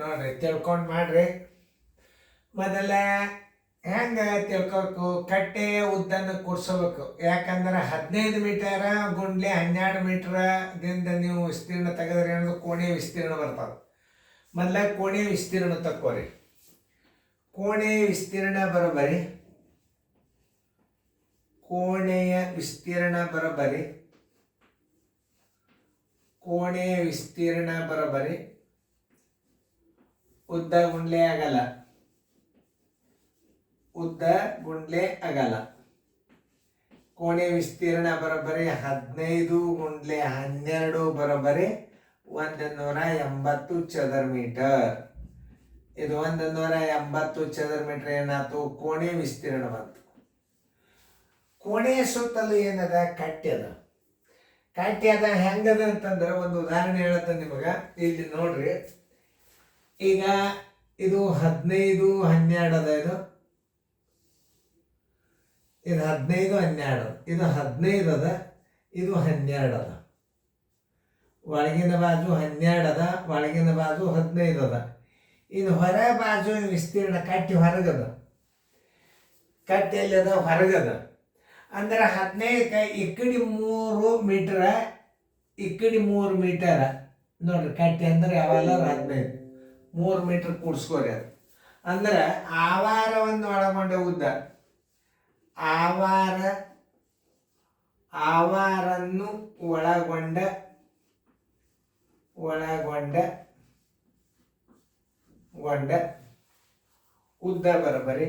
ನೋಡ್ರಿ ತಿಳ್ಕೊಂಡು ಮಾಡ್ರಿ. ಮೊದಲ ಹೆಂಗೆ ತಿಳ್ಕೊಬೇಕು, ಕಟ್ಟೆ ಉದ್ದನ್ನು ಕೂಡ್ಸೋಬೇಕು. ಯಾಕಂದ್ರೆ 15 ಮೀಟರ ಗುಂಡ್ಲೆ 12 ಮೀಟರದಿಂದ ನೀವು ವಿಸ್ತೀರ್ಣ ತೆಗೆದ್ರೆ ಏನದು ಕೋಣೆ ವಿಸ್ತೀರ್ಣ ಬರ್ತದೆ. ಮೊದಲ ಕೋಣೆ ವಿಸ್ತೀರ್ಣ ತಕ್ಕೋರಿ. ಕೋಣೆ ವಿಸ್ತೀರ್ಣ ಬರೋಬರಿ ಕೋಣೆಯ ವಿಸ್ತೀರ್ಣ ಬರೋಬರಿ ಕೋಣೆಯ ವಿಸ್ತೀರ್ಣ ಬರೋಬರಿ ಉದ್ದ ಗುಂಡ್ಲೆ ಆಗಲ್ಲ. ಉದ್ದ ಗುಂಡ್ಲೆ ಅಗಲ. ಕೋಣೆ ವಿಸ್ತೀರ್ಣ ಬರೋಬ್ಬರಿ 15 ಗುಂಡ್ಲೆ 12 ಬರೋಬ್ಬರಿ 180 ಚದರ ಮೀಟರ್. ಇದು 180 ಚದರ ಮೀಟರ್ ಏನಾಯ್ತು, ಕೋಣೆ ವಿಸ್ತೀರ್ಣ ಬಂತು. ಕೋಣೆಯ ಸುತ್ತಲೂ ಏನದ, ಕಟ್ಟೆ ಅದ. ಕಟ್ಟೆ ಅದ ಹೆಂಗದ ಅಂತಂದ್ರೆ ಒಂದು ಉದಾಹರಣೆ ಹೇಳತ್ತ ನಿಮಗೆ. ಇಲ್ಲಿ ನೋಡ್ರಿ, ಈಗ ಇದು 15 12 ಅದ. ಇದು 15 12, ಇದು 15 ಅದ, ಇದು 12 ಅದ. ಒಳಗಿನ ಬಾಜು 12 ಅದ, ಒಳಗಿನ ಬಾಜು 15 ಅದ. ಇನ್ನು ಹೊರ ಬಾಜು ವಿಸ್ತೀರ್ಣ ಕಟ್ಟಿ ಹೊರಗದ. ಕಟ್ಟಿ ಎಲ್ಲಿ ಅದ, ಹೊರಗದ. ಅಂದ್ರೆ 15 ಈ ಕಡೆ 3 ಮೀಟರ, ಈ ಕಡೆ 3 ಮೀಟರ. ನೋಡ್ರಿ, ಕಟ್ಟಿ ಅಂದ್ರೆ ಯಾವೆಲ್ಲ 15 3 ಮೀಟರ್ ಕೂಡ್ಸ್ಕೋರಿ. ಅದು ಅಂದ್ರೆ ಆವಾರವನ್ನು ಒಳಗೊಂಡ ಉದ್ದ. ಆವಾರನ್ನು ಒಳಗೊಂಡ ಉದ್ದ ಬರಬರಿ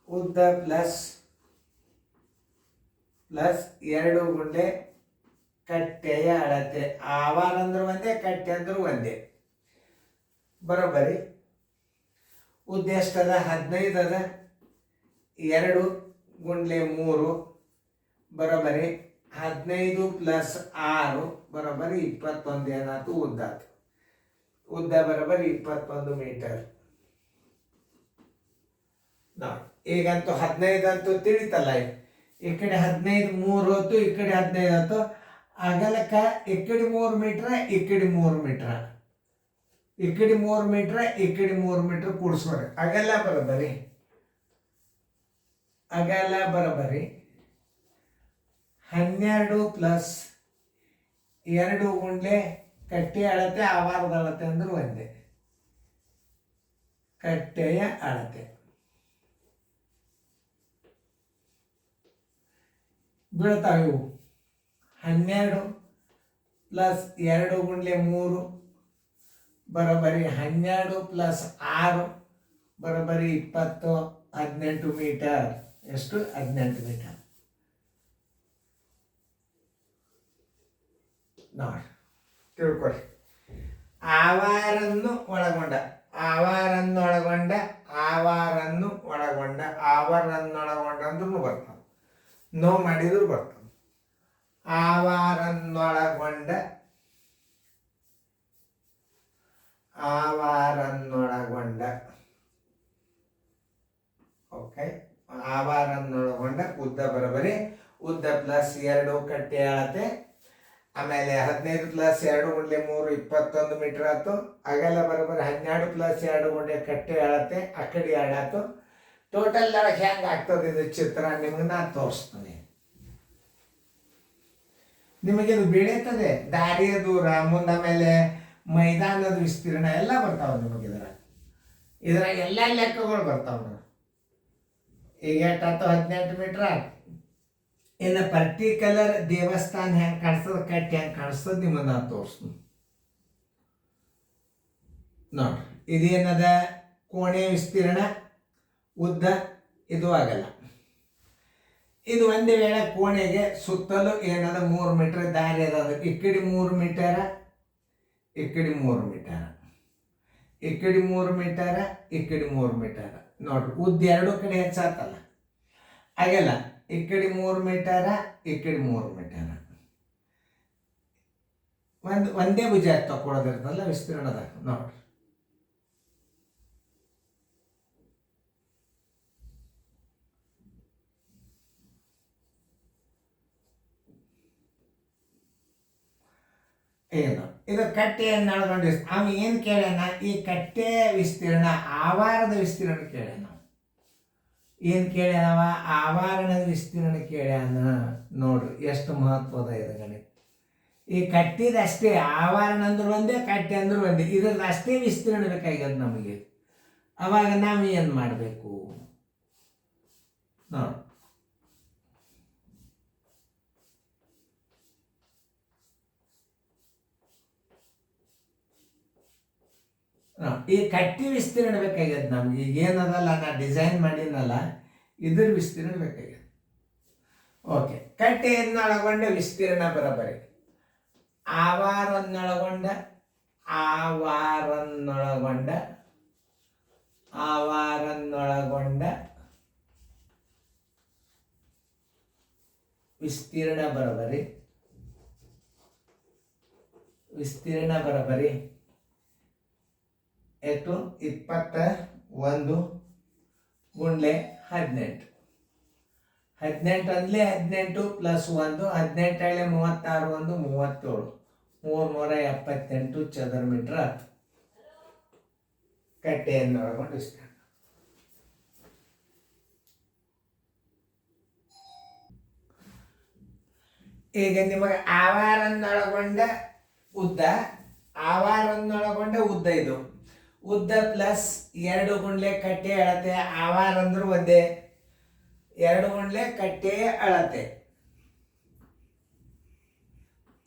ಉದ್ದ ಪ್ಲಸ್ 2 ಗುಂಡ್ಲೆ ಕಟ್ಟೆಯ ಅಳತೆ. ಆವಾರ ಅಂದ್ರೆ ಒಂದೇ, ಕಟ್ಟೆ ಅಂದ್ರೆ ಒಂದೇ. ಬರೋಬ್ಬರಿ ಉದ್ದ ಎಷ್ಟದ, 15 ಅದ. 2 ಗುಂಡ್ಲೆ 3 ಬರೋಬ್ಬರಿ 15 ಪ್ಲಸ್ 6 ಬರೋಬ್ಬರಿ 21 ಏನಾಯ್ತು, ಉದ್ದ ಆಯ್ತು. ಉದ್ದ ಬರೋಬ್ಬರಿ 21 ಮೀಟರ್. ನೋಡಿ, ಈಗಂತೂ 15 ಅಂತೂ ತಿಳಿತಲ್ಲ. ಈ ಕಡೆ 15 3 ಹೊತ್ತು, ಈ ಕಡೆ 15 ಹೊತ್ತು. ಅಗಲಕ್ಕ ಈ ಕಡೆ 3 ಮೀಟ್ರ, ಈ ಕಡೆ 3 ಮೀಟ್ರ, ಈ ಕಡೆ 3 ಮೀಟ್ರ, ಈ ಕಡೆ 3 ಮೀಟ್ರ್ ಕೂಡಿಸ್ಕೊರಿ. ಅಗಲ ಬರೋಬ್ಬರಿ 12 ಪ್ಲಸ್ 2 ಗುಂಡ್ಲೆ ಕಟ್ಟೆಯ ಅಳತೆ, ಆವಾರದ ಅಳತೆ ಅಂದ್ರೆ ಒಂದೇ. ಕಟ್ಟೆಯ ಅಳತೆ ಬೀಳ್ತಾವೆ ಇವು. 12 ಪ್ಲಸ್ 2 ಗುಂಡ್ಲೆ 3 ಬರೋಬ್ಬರಿ 12 ಪ್ಲಸ್ 6 ಬರೋಬ್ಬರಿ 20, 18 ಮೀಟರ್. ಎಷ್ಟು, 18 ಮೀಟರ್. ನೋಡಿ, ತಿಳ್ಕೊರಿ. ಆವಾರನ್ನು ಒಳಗೊಂಡ ಅಂದ್ರೂ ಬರ್ತಾವೆ, ನೋ ಮಾಡಿದ್ರು ಬರ್ತಾವೆ. ಆವಾರನ್ನೊಳಗೊಂಡ ಓಕೆ. ಆವಾರನ್ನೊಳಗೊಂಡ ಉದ್ದ ಬರೋಬರಿ ಉದ್ದ ಪ್ಲಸ್ 2 ಕಟ್ಟೆ ಅಳತೆ. ಆಮೇಲೆ 15 ಪ್ಲಸ್ 2 ಗುಂಡ್ಲೆ 3 21 ಮೀಟರ್ ಆಯ್ತು. ಅಗಲ ಬರೋಬರಿ 12 ಪ್ಲಸ್ 2 ಗುಂಡ್ಲೆ ಕಟ್ಟೆ ಅಳತೆ, ಆ ಕಡೆ 2 ಆಯ್ತು. ಟೋಟಲ್ ಹೆಂಗೆ ಆಗ್ತದೆ ಇದು ಚಿತ್ರ ನಿಮ್ಗೆ ನಾನು ತೋರಿಸ್ತೀನಿ. ನಿಮಗಿದು ಬೆಳೀತದೆ. ದಾರಿಯ ದೂರ, ಮುಂದ ಮೇಲೆ ಮೈದಾನದ ವಿಸ್ತೀರ್ಣ ಎಲ್ಲ ಬರ್ತಾವೆ ನಿಮಗೆ. ಇದ್ರಾಗ ಎಲ್ಲ ಲೆಕ್ಕಗಳು ಬರ್ತಾವೆ. ಈಗ ಎಷ್ಟಾಯ್ತು, 18 ಮೀಟ್ರ್. ಇನ್ನು ಪರ್ಟಿಕ್ಯುಲರ್ ದೇವಸ್ಥಾನ ಹೆಂಗೆ ಕಾಣಿಸ್ತದೆ, ಕಟ್ಟಿ ಹೆಂಗೆ ಕಾಣಿಸ್ತದೆ ನಿಮ್ಮನ್ನು ನಾನು ತೋರಿಸ್ತೀನಿ. ನೋಡ್ರಿ, ಇದೇನದ, ಕೋಣೆ ವಿಸ್ತೀರ್ಣ, ಉದ್ದ, ಇದು ಆಗಲ್ಲ. ಇದು ಒಂದೇ ವೇಳೆ ಕೋಣೆಗೆ ಸುತ್ತಲೂ ಏನದ 3 ಮೀಟರ್ ದಾರಿ ಅದ. ಈ ಕಡೆ 3 ಮೀಟರ, ಈ ಕಡೆ 3 ಮೀಟರ, ಈ ಕಡೆ 3 ಮೀಟರ, ಈ ಕಡೆ 3 ಮೀಟರ. ನೋಡ್ರಿ, ಉದ್ದ 2 ಕಡೆ ಹೆಚ್ಚಾತಲ್ಲ. ಆಗಲ್ಲ, ಈ ಕಡೆ 3 ಮೀಟರ, ಈ ಕಡೆ 3 ಮೀಟರ. ಒಂದೇ ಭುಜ ತಗೊಳ್ಳೋದಿರ್ತಲ್ಲ ವಿಸ್ತೀರ್ಣದಾಗ. ನೋಡ್ರಿ, ಏನು ಇದು ಕಟ್ಟೆಯನ್ನು ಒಳಗೊಂಡು ಅವ ಏನು ಕೇಳ್ಯಾನ, ಈ ಕಟ್ಟೆಯ ವಿಸ್ತೀರ್ಣ ಆವಾರದ ವಿಸ್ತೀರ್ಣ ಕೇಳ್ಯಾನ. ಏನು ಕೇಳ್ಯಾನವ, ಆವರಣದ ವಿಸ್ತೀರ್ಣ ಕೇಳ್ಯಾನ. ನೋಡ್ರಿ ಎಷ್ಟು ಮಹತ್ವದ ಇದು ಗಣಿತ. ಈ ಕಟ್ಟಿದಷ್ಟೇ, ಆವರಣ ಅಂದ್ರೆ ಒಂದೇ, ಕಟ್ಟೆ ಅಂದ್ರೆ ಒಂದೇ, ಇದ್ರದ್ದು ಅಷ್ಟೇ ವಿಸ್ತೀರ್ಣ ಬೇಕಾಗ್ಯದ ನಮಗೆ. ಅವಾಗ ನಾವು ಏನು ಮಾಡಬೇಕು ನೋಡಿ. ಈ ಕಟ್ಟಿ ವಿಸ್ತೀರ್ಣ ಬೇಕಾಗ್ಯದ ನಮ್ಗೆ. ಈಗ ಏನದಲ್ಲ ನಾ ಡಿಸೈನ್ ಮಾಡಿನಲ್ಲ, ಇದ್ರ ವಿಸ್ತೀರ್ಣ ಬೇಕಾಗ್ಯದ. ಓಕೆ, ಕಟ್ಟೆಯನ್ನೊಳಗೊಂಡ ವಿಸ್ತೀರ್ಣ ಬರಬರಿ. ಆವಾರನ್ನೊಳಗೊಂಡ ವಿಸ್ತೀರ್ಣ ಬರಬರಿ ಎಷ್ಟು? 21 ಗುಂಡ್ಲೆ 18. 18 ಅಂದ್ಲೆ 18 ಪ್ಲಸ್ 1, 18 36, 1 37, 378 ಚದರ ಮೀಟರ್ ಆಯ್ತು ಕಟ್ಟೆಯನ್ನು ಒಳಗೊಂಡು ವಿಸ್ತೀರ್ಣ. ಈಗ ನಿಮಗೆ ಆವಾರನ್ನೊಳಗೊಂಡ ಉದ್ದ ಇದು ಉದ್ದ ಪ್ಲಸ್ 2 ಗುಂಡ್ಲೆ ಕಟ್ಟೆ ಅಳತೆ. ಆವಾರ ಅಂದ್ರೆ ಒಂದೇ, 2 ಗುಂಡ್ಲೆ ಕಟ್ಟೆ ಅಳತೆ.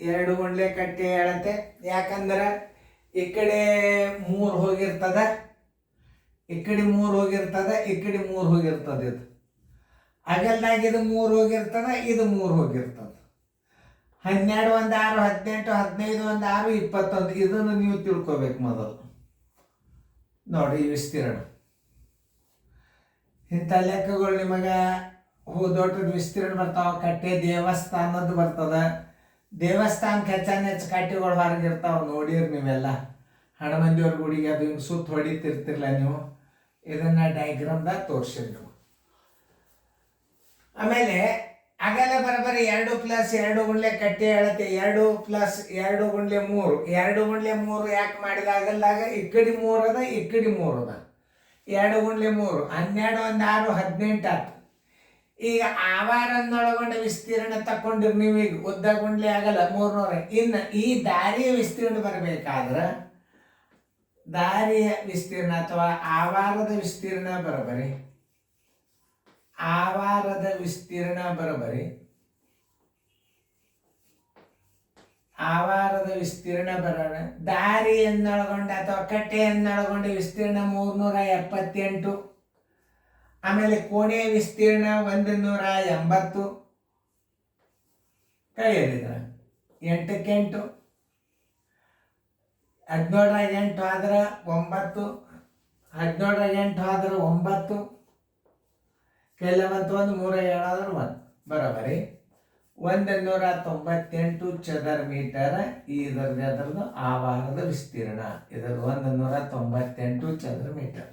2 ಗುಂಡ್ಲೆ ಕಟ್ಟೆ ಅಳತೆ. ಯಾಕಂದ್ರೆ ಈ ಕಡೆ 3 ಹೋಗಿರ್ತದ, ಈ ಕಡೆ 3 ಹೋಗಿರ್ತದ, ಈ ಕಡೆ 3 ಹೋಗಿರ್ತದ. ಇದು ಅಗಲ್ದಾಗ ಇದು 3 ಹೋಗಿರ್ತದ, ಇದು 3 ಹೋಗಿರ್ತದ. 12 1 6, 18, 15 1 6, 21. ಇದನ್ನು ನೀವು ತಿಳ್ಕೊಬೇಕು ಮೊದಲು. ನೋಡಿ ಈ ವಿಸ್ತೀರ್ಣ. ಇಂಥ ಲೆಕ್ಕಗಳು ನಿಮಗೆ ದೊಡ್ಡದ ವಿಸ್ತೀರ್ಣ ಬರ್ತಾವ. ಕಟ್ಟೆ ದೇವಸ್ಥಾನದ್ದು ಬರ್ತದ. ದೇವಸ್ಥಾನಕ್ಕೆ ಹೆಚ್ಚು ಕಟ್ಟೆಗಳು ಹೊರಗಿರ್ತಾವ. ನೋಡಿರಿ ನೀವೆಲ್ಲ ಹಣಮಂದಿಯವ್ರ ಗುಡಿಗೆ ಅದು ಹಿಂಗೆ ಸುತ್ತ ಹೊಡಿತಿರ್ತಿರ್ಲ ನೀವು. ಇದನ್ನ ಡಯಾಗ್ರಾಮ್ದಾಗ ತೋರಿಸಿರಿ ನೀವು. ಆಮೇಲೆ ಅಗಲ ಬರಬರಿ 2 ಪ್ಲಸ್ 2 ಗುಂಡ್ಲೆ ಕಟ್ಟೆ ಅಳತೆ. 2 ಪ್ಲಸ್ 2 ಗುಂಡ್ಲೆ 3. 2 ಗುಂಡ್ಲೆ 3 ಯಾಕೆ ಮಾಡಿದ? ಅಗಲ್ದಾಗ ಈ ಕಡೆ 3 ಅದ, ಈ ಕಡೆ 3 ಅದ. 2 ಗುಂಡ್ಲೆ 3, 12 1 6, 18 ಆಯ್ತು. ಈಗ ಆವಾರನ್ನೊಳಗೊಂಡ ವಿಸ್ತೀರ್ಣ ತಕೊಂಡಿರಿ ನೀವು. ಈಗ ಉದ್ದ ಗುಂಡ್ಲೆ ಆಗಲ್ಲ 300. ಇನ್ನು ಈ ದಾರಿಯ ವಿಸ್ತೀರ್ಣ ಬರಬೇಕಾದ್ರೆ ದಾರಿಯ ವಿಸ್ತೀರ್ಣ ಅಥವಾ ಆವಾರದ ವಿಸ್ತೀರ್ಣ ಬರಬರಿ. ಆವಾರದ ವಿಸ್ತೀರ್ಣ ಬರೋಣ. ದಾರಿಯನ್ನೊಳಗೊಂಡ ಅಥವಾ ಕಟ್ಟೆಯನ್ನೊಳಗೊಂಡ ವಿಸ್ತೀರ್ಣ 378. ಆಮೇಲೆ ಕೋಣೆಯ ವಿಸ್ತೀರ್ಣ 180. ಕೈಯಲ್ಲಿದ್ರ 8ಕ್ಕೆ 8, 17 8 ಆದ್ರೆ 9, 17 8 ಆದ್ರೆ 9, ಕೆಲವಂತ 1 3 7 ಆದ್ರೆ 1 ಬರೋಬರಿ 198 ಚದರ ಮೀಟರ್. ಇದರದ್ದು ಆವಾರದ ವಿಸ್ತೀರ್ಣ. ಇದರದ್ದು 198 ಚದರ ಮೀಟರ್.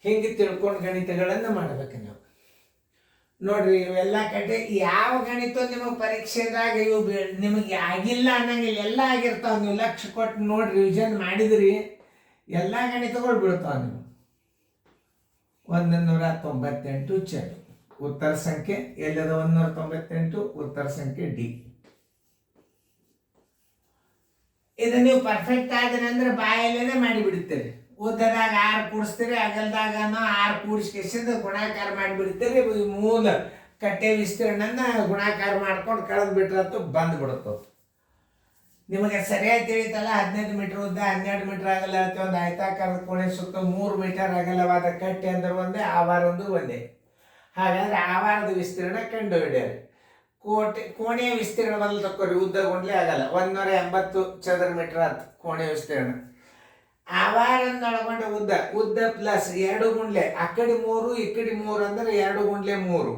ಹಿಂಗೆ ತಿಳ್ಕೊಂಡು ಗಣಿತಗಳನ್ನು ಮಾಡಬೇಕು ನೀವು. ನೋಡ್ರಿ ಇವೆಲ್ಲ ಕಟ್ಟೆ ಯಾವ ಗಣಿತ ನಿಮಗೆ ಪರೀಕ್ಷೆದಾಗ ಇವು ನಿಮಗೆ ಆಗಿಲ್ಲ ಅನ್ನಂಗಿಲ್ಲ, ಎಲ್ಲ ಆಗಿರ್ತಾವ. ನೀವು ಲಕ್ಷ್ಯ ಕೊಟ್ಟು ನೋಡ್ರಿ, ರಿವಿಷನ್ ಮಾಡಿದ್ರಿ, ಎಲ್ಲ ಗಣಿತಗಳು ಬೀಳ್ತಾವ ನೀವು. 198 ಚದರ. ಉತ್ತರ ಸಂಖ್ಯೆ ಎಲ್ಲದ 198, ಉತ್ತರ ಸಂಖ್ಯೆ ಡಿ. ಇದು ನೀವು ಪರ್ಫೆಕ್ಟ್ ಆದ್ರೆ ಅಂದ್ರೆ ಬಾಯಲ್ಲೇನೆ ಮಾಡಿಬಿಡ್ತೀರಿ. ಉದ್ದದಾಗ 6 ಕೂಡಿಸ್ತೀರಿ, ಅಗಲ್ದಾಗ 6 ಕೂಡಿಸ್ಕೇಸಿಂದ ಗುಣಾಕಾರ ಮಾಡಿಬಿಡ್ತೀರಿ. ಮೂಲ ಕಟ್ಟೆ ವಿಸ್ತೀರ್ಣನ ಗುಣಾಕಾರ ಮಾಡ್ಕೊಂಡು ಕಳೆದು ಬಿಟ್ರತ್ತು ಬಂದ್ಬಿಡುತ್ತ. ನಿಮಗೆ ಸರಿಯಾಗಿ ತಿಳಿತಲ್ಲ. 15 ಮೀಟರ್ ಉದ್ದ, 12 ಮೀಟರ್ ಆಗಲ್ಲ. ಒಂದು ಆಯ್ತಾಕಾರದ ಕೋಣೆ ಸುತ್ತ 3 ಮೀಟರ್ ಅಗಲವಾದ ಕಟ್ಟೆ ಅಂದ್ರೆ ಒಂದೇ, ಆವಾರ ಒಂದು ಒಂದೇ. ಹಾಗಾದ್ರೆ ಆವಾರದ ವಿಸ್ತೀರ್ಣ ಕಂಡು ಹಿಡಿಯರಿ. ಕೋಣೆಯ ವಿಸ್ತೀರ್ಣ ಬಂದು ತಕ್ಕೋರಿ. ಉದ್ದ ಗುಂಡ್ಲೆ ಆಗಲ್ಲ 180 ಚದರ ಮೀಟರ್ ಆಯ್ತು ಕೋಣೆಯ ವಿಸ್ತೀರ್ಣ. ಆವಾರನ್ನೊಳಗೊಂಡ ಉದ್ದ ಪ್ಲಸ್ 2 ಗುಂಡ್ಲೆ ಆ ಕಡೆ 3 ಈ ಕಡೆ 3 ಅಂದ್ರೆ 2 ಗುಂಡ್ಲೆ 3,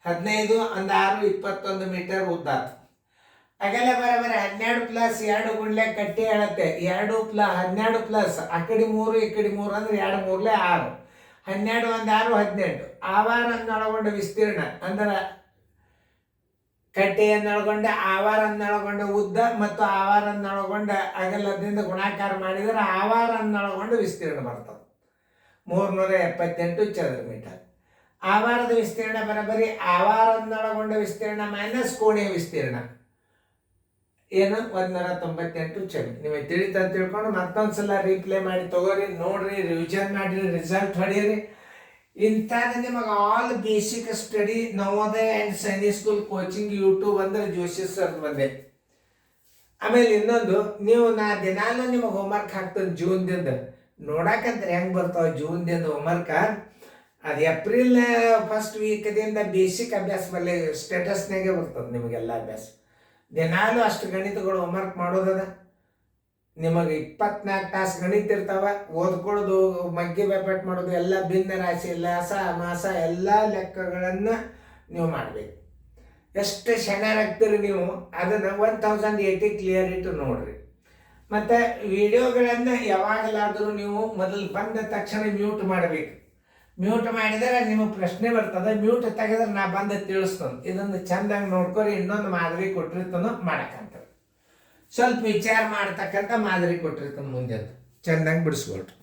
15 1 6, 21 ಮೀಟರ್ ಉದ್ದ. ಅಗಲ ಬರಬರ 12 ಪ್ಲಸ್ 2 ಗುಂಡ್ಲೆ ಕಟ್ಟೆ ಅಳತೆ. 12 ಪ್ಲಸ್ ಆ ಕಡೆ 3 ಈ ಕಡೆ 3 ಅಂದ್ರೆ 2 3 6, 12 1 6, 18. ಆವಾರನ್ನೊಳಗೊಂಡ ವಿಸ್ತೀರ್ಣ ಅಂದ್ರೆ ಕಟ್ಟೆಯನ್ನೊಳಗೊಂಡ ಆವಾರನ್ನೊಳಗೊಂಡ ಉದ್ದ ಮತ್ತು ಆವಾರನ್ನೊಳಗೊಂಡ ಅಗಲದಿಂದ ಗುಣಾಕಾರ ಮಾಡಿದರೆ ಆವಾರನ್ನೊಳಗೊಂಡ ವಿಸ್ತೀರ್ಣ ಬರ್ತದೆ 378 ಚದರ ಮೀಟರ್. ಆವಾರದ ವಿಸ್ತೀರ್ಣ ಬರೋಬ್ಬರಿ ಆವಾರನ್ನೊಳಗೊಂಡ ವಿಸ್ತೀರ್ಣ ಮೈನಸ್ ಕೋಣೆಯ ವಿಸ್ತೀರ್ಣ ಏನು 198 ಚದರ. ನಿಮಗೆ ತಿಳಿತ ತಿಳ್ಕೊಂಡು ಮತ್ತೊಂದ್ಸಲ ರೀಪ್ಲೇ ಮಾಡಿ ತಗೋರಿ, ನೋಡ್ರಿ, ರಿವಿಷನ್ ಮಾಡಿರಿ, ರಿಸಲ್ಟ್ ಹೊಡೀರಿ. ಇಂಥದ್ದು ನಿಮಗೆ all basic study Navodaya and Sainik school coaching YouTube ಅಂದ್ರೆ ಜೋಶಿ ಸರ್ ಬಂದೆ. ಆಮೇಲೆ ಇನ್ನೊಂದು, ನೀವು ನಾ ದಿನಾಲೂ ನಿಮಗೆ ಹೋಮ್ವರ್ಕ್ ಹಾಕ್ತೇನೆ ಜೂನ್ದಿಂದ. ನೋಡಕಂದ್ರೆ ಹೆಂಗೆ ಬರ್ತಾವೆ ಜೂನ್ದಿಂದ ಹೋಮ್ವರ್ಕ, ಅದು ಏಪ್ರಿಲ್ ಫಸ್ಟ್ ವೀಕ್ದಿಂದ ಬೇಸಿಕ್ ಅಭ್ಯಾಸ ಬರಲಿ ಸ್ಟೇಟಸ್ನಾಗೆ ಬರ್ತದೆ ನಿಮಗೆಲ್ಲ ಅಭ್ಯಾಸ. ದಿನಾಲೂ ಅಷ್ಟು ಗಣಿತಗಳು ಹೋಮ್ವರ್ಕ್ ಮಾಡೋದದ. ನಿಮಗೆ 24 ತಾಸು ಗಣಿತ ಇರ್ತಾವ. ಓದ್ಕೊಳ್ಳೋದು, ಮಗ್ಗಿ ಬ್ಯಾಪಟ್ ಮಾಡೋದು, ಎಲ್ಲ ಭಿನ್ನ ರಾಶಿ, ಲಾಸ ಮಾಸ ಎಲ್ಲ ಲೆಕ್ಕಗಳನ್ನು ನೀವು ಮಾಡಬೇಕು. ಎಷ್ಟು ಶಣರಾಗ್ತೀರಿ ನೀವು ಅದನ್ನು 1080 ಕ್ಲಿಯರ್ ಇಟ್ಟು ನೋಡ್ರಿ. ಮತ್ತು ವಿಡಿಯೋಗಳನ್ನು ಯಾವಾಗಲಾದರೂ ನೀವು ಮೊದಲು ಬಂದ ತಕ್ಷಣ ಮ್ಯೂಟ್ ಮಾಡಬೇಕು. ಮ್ಯೂಟ್ ಮಾಡಿದರೆ ನಿಮಗೆ ಪ್ರಶ್ನೆ ಬರ್ತದೆ, ಮ್ಯೂಟ್ ತೆಗೆದ್ರೆ ನಾ ಬಂದು ತಿಳಿಸ್ತೇನೆ. ಇದನ್ನು ಚೆಂದಾಗಿ ನೋಡ್ಕೊರಿ. ಇನ್ನೊಂದು ಮಾದರಿ ಕೊಟ್ಟಿರ್ತಾನೋ ಮಾಡಕ್ಕಂತ ಸ್ವಲ್ಪ ವಿಚಾರ ಮಾಡ್ತಕ್ಕಂಥ ಮಾದರಿ ಕೊಟ್ಟಿರ್ತಾನೆ ಮುಂದೆ, ಚೆಂದಾಗಿ ಬಿಡಿಸ್ಕೊಳ್ರಿ.